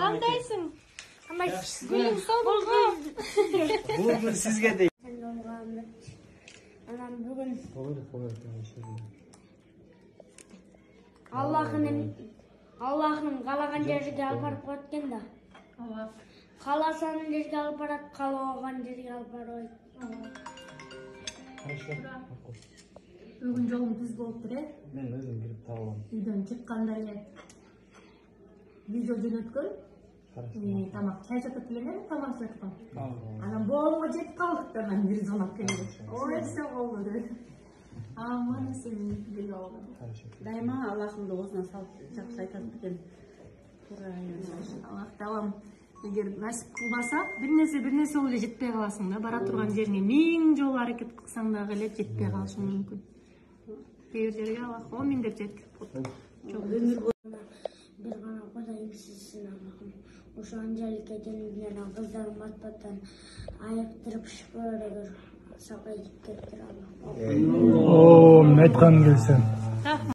Кандайсың? Ama gülüm solduğu. Bugün sizge de. Anam bugün Allah'ın kalagan yerine alıp barıp koyatken da. Kalasanın yerine alıp barıp kalagan yerine alıp barıp. Bugün yolum düz bolup dur. Men özüm girip tabalam. Үйдөн чыкканда эле видео жөнөткөн. Тамак чай жатып эле тамак жаткан. Анан боомго жетип калдык да мен бир звонок келди. Ой, все болду деп. Мана сен биле алган. Дайыма Аллахымды оозуна салып жакшы айтат экен. Аллах таалам эгер насип кылбаса, бир нерсе болуп жетпей каласың да, бара турган жериңе 1000 жолу аракет кылсаң дагы эле жетпей калышың мүмкүн. Кээ жерге Аллах 10 000 деп жеткирип коет. Bir bana kodayım sizsin Allah'ım. Uşu ancalık edenimden kızlarım atbatan ayıktırıp şıpır edir. Saka gittir Allah'ım. Oo, metkan gelsin.